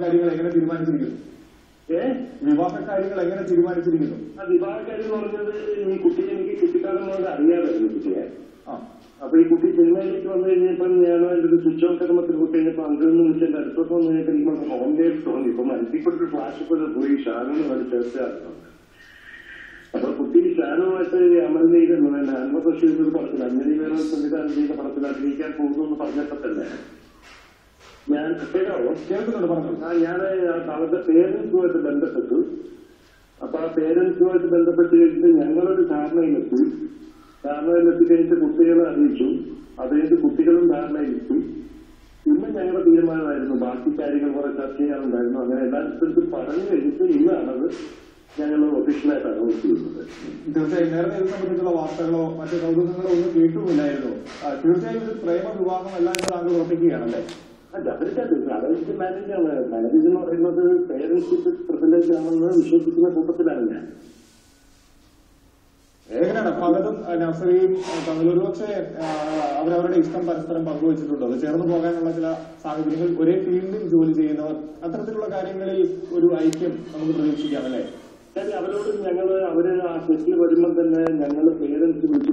കാര്യങ്ങൾ എങ്ങനെ തീരുമാനിച്ചിരിക്കുന്നു? വിവാഹ കാര്യങ്ങൾ എങ്ങനെ തീരുമാനിച്ചിരിക്കുന്നു? ആ വിവാഹ കാര്യം എന്ന് പറഞ്ഞത് ഈ കുട്ടിയെ എനിക്ക് കുട്ടിക്കാലം മുതൽ അറിയാമായിരുന്നു കുട്ടിയെ. അപ്പൊ ഈ കുട്ടി സിനിമയിലേക്ക് വന്നു കഴിഞ്ഞപ്പോൾ ഞാനോ എന്റെ ഒരു സ്വിച്ച് ഓഫ് കർമ്മത്തിൽ പോയി കഴിഞ്ഞപ്പോൾ അങ്കിളിന്ന് വിളിച്ച് എന്റെ അടുത്തൊക്കെ വന്നു കഴിഞ്ഞപ്പോൾ എനിക്ക് ഹോംലേറ്റ് തോന്നി. ഇപ്പൊ മനസ്സിൽപ്പെട്ടൊരു ഫ്ലാഷ് പോലെ പോയി ഷാനു ഒരു ചേർച്ചയായിരുന്നു. അപ്പൊ കുട്ടി ഷാനുമായിട്ട് അമലിനെയിരുന്നു അൻവർ ബഷീർ പടത്തിൽ അഞ്ജലി വേറെ സംവിധാനം ചെയ്ത പടത്തിൽ അഭിനയിക്കാൻ പോകുന്നു എന്ന് പറഞ്ഞപ്പോ തന്നെ ഞാൻ ഞാൻ അവരുടെ പേരൻസുമായിട്ട് ബന്ധപ്പെട്ടു. അപ്പൊ ആ പേരൻസുമായിട്ട് ബന്ധപ്പെട്ട് കഴിഞ്ഞിട്ട് ഞങ്ങളൊരു ധാരണയിലെത്തി. ധാരണയിലെത്തി കഴിഞ്ഞിട്ട് കുട്ടികളെ അറിയിച്ചു. അത് കഴിഞ്ഞിട്ട് കുട്ടികളും ധാരണയിലെത്തി. ഇന്ന് ഞങ്ങളുടെ തീരുമാനമായിരുന്നു ബാക്കി കാര്യങ്ങൾ കുറെ ചർച്ച ചെയ്യാനുണ്ടായിരുന്നു. അങ്ങനെ എല്ലാത്തിനും പറഞ്ഞു കഴിഞ്ഞിട്ട് ഇന്നാണത് ഞങ്ങൾ ഒഫീഷ്യലായിട്ട് അനൗൺസ് ചെയ്യുന്നത്. തീർച്ചയായും നേരത്തെ ഇത് സംബന്ധിച്ചുള്ള വാർത്തകളോ മറ്റു കൗതുകങ്ങളോ ഒന്നും കേട്ടുമില്ലായിരുന്നു. തീർച്ചയായും ഇത് പ്രേമ വിവാഹമല്ല എന്ന് താങ്കൾ ഉറപ്പിക്കുകയാണല്ലേ? അല്ല, അവർക്ക് അറേഞ്ച് മാരേജാണ്. മാരേജ് എന്ന് പറയുന്നത് പേരൻഷിപ്പ് പ്രിവിലേജ് ആണെന്ന് വിശ്വസിക്കുന്ന കൂട്ടത്തിലാണ് ഞാൻ. എങ്ങനെയാണ് ഫഹദും നസറിയും തമ്മിൽ ഒരുപക്ഷെ അവരവരുടെ ഇഷ്ടം പരസ്പരം പങ്കുവച്ചിട്ടുണ്ടോ? അത് ചേർന്ന് പോകാനുള്ള ചില സാഹചര്യങ്ങൾ, ഒരേ ഫീൽഡിൽ ജോലി ചെയ്യുന്നവർ, അത്തരത്തിലുള്ള കാര്യങ്ങളിൽ ഒരു ഐക്യം നമുക്ക് പ്രതീക്ഷിക്കാം അല്ലേ? അവരോട് അവര് ആ സെറ്റിൽ വരുമ്പോൾ തന്നെ ഞങ്ങൾ പേരൻസ് വിളിച്ച്